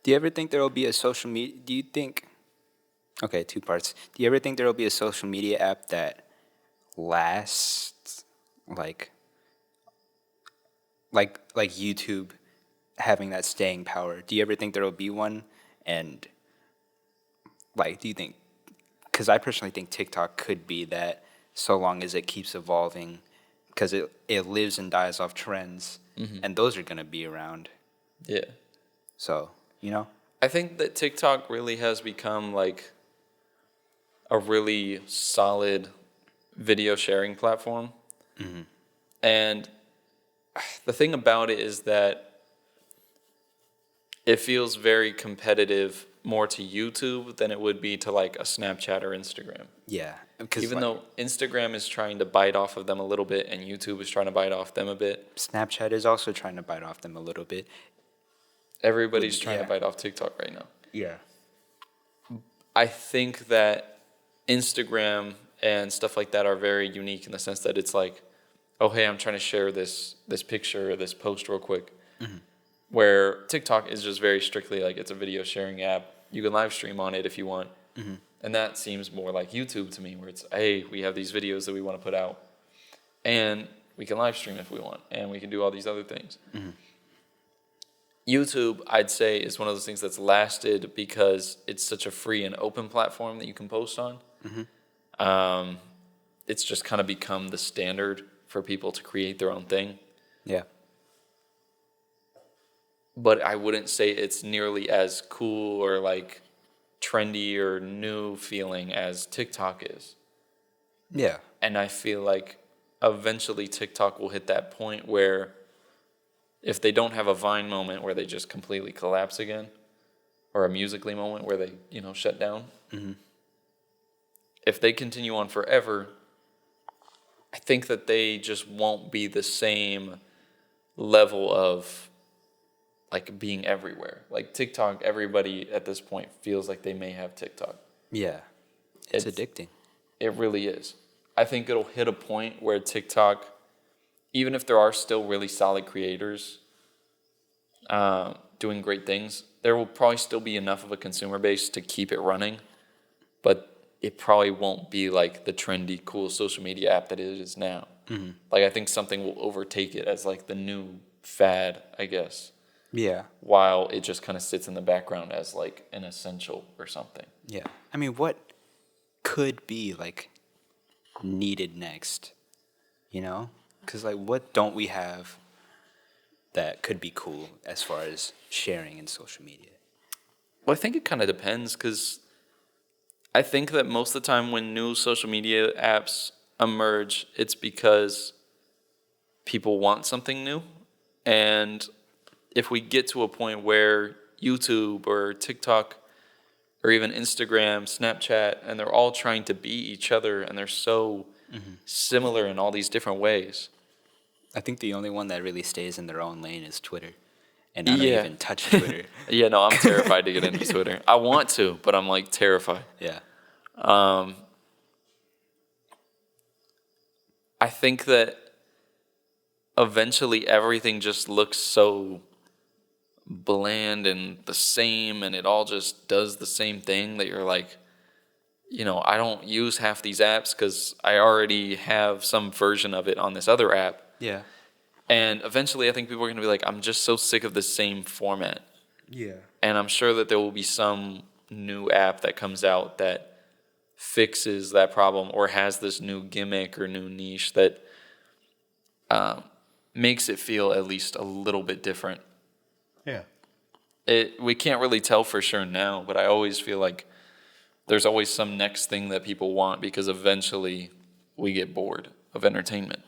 Do you ever think there will be a social media? Do you think? Okay, two parts. Do you ever think there will be a social media app that lasts, like like YouTube having that staying power? Do you ever think there will be one? And like, do you think? Because I personally think TikTok could be that, so long as it keeps evolving, because it lives and dies off trends, and those are gonna be around. Yeah. So I think that TikTok really has become like a really solid video sharing platform. And the thing about it is that it feels very competitive more to YouTube than it would be to like a Snapchat or Instagram. yeah, because Even though Instagram is trying to bite off of them a little bit and YouTube is trying to bite off them a bit, Snapchat is also trying to bite off them a little bit. everybody's trying to Yeah. bite off TikTok right now. Yeah. I think that Instagram and stuff like that are very unique in the sense that it's like, oh hey, I'm trying to share this picture or this post real quick. Where TikTok is just very strictly like it's a video sharing app. You can live stream on it if you want. And that seems more like YouTube to me, where it's, hey, we have these videos that we want to put out. And we can live stream if we want. And we can do all these other things. YouTube, I'd say, is one of those things that's lasted because it's such a free and open platform that you can post on. It's just kind of become the standard for people to create their own thing. Yeah. But I wouldn't say it's nearly as cool or like trendy or new feeling as TikTok is. Yeah. And I feel like eventually TikTok will hit that point where if they don't have a Vine moment where they just completely collapse again, or a Musical.ly moment where they, shut down, if they continue on forever, I think that they just won't be the same level of like being everywhere. Like TikTok, everybody at this point feels like they may have TikTok. Yeah. It's addicting. It really is. I think it'll hit a point where TikTok, even if there are still really solid creators doing great things, there will probably still be enough of a consumer base to keep it running. But it probably won't be like the trendy, cool social media app that it is now. Like I think something will overtake it as like the new fad, I guess. Yeah. While it just kind of sits in the background as like an essential or something. Yeah. I mean, what could be like needed next? Because like, what don't we have that could be cool as far as sharing in social media? Well, I think it kind of depends because I think that most of the time when new social media apps emerge, it's because people want something new. And if we get to a point where YouTube or TikTok or even Instagram, Snapchat, and they're all trying to be each other and they're so similar in all these different ways. I think the only one that really stays in their own lane is Twitter. And I don't Yeah. even touch Twitter. Yeah, no, I'm terrified to get into Twitter. I want to, but I'm like terrified. Yeah. I think that eventually everything just looks so bland and the same, and it all just does the same thing that you're like, I don't use half these apps because I already have some version of it on this other app. Yeah. And eventually I think people are going to be like, I'm just so sick of the same format. Yeah. And I'm sure that there will be some new app that comes out that fixes that problem or has this new gimmick or new niche that makes it feel at least a little bit different. Yeah. We can't really tell for sure now, but I always feel like there's always some next thing that people want because eventually we get bored of entertainment.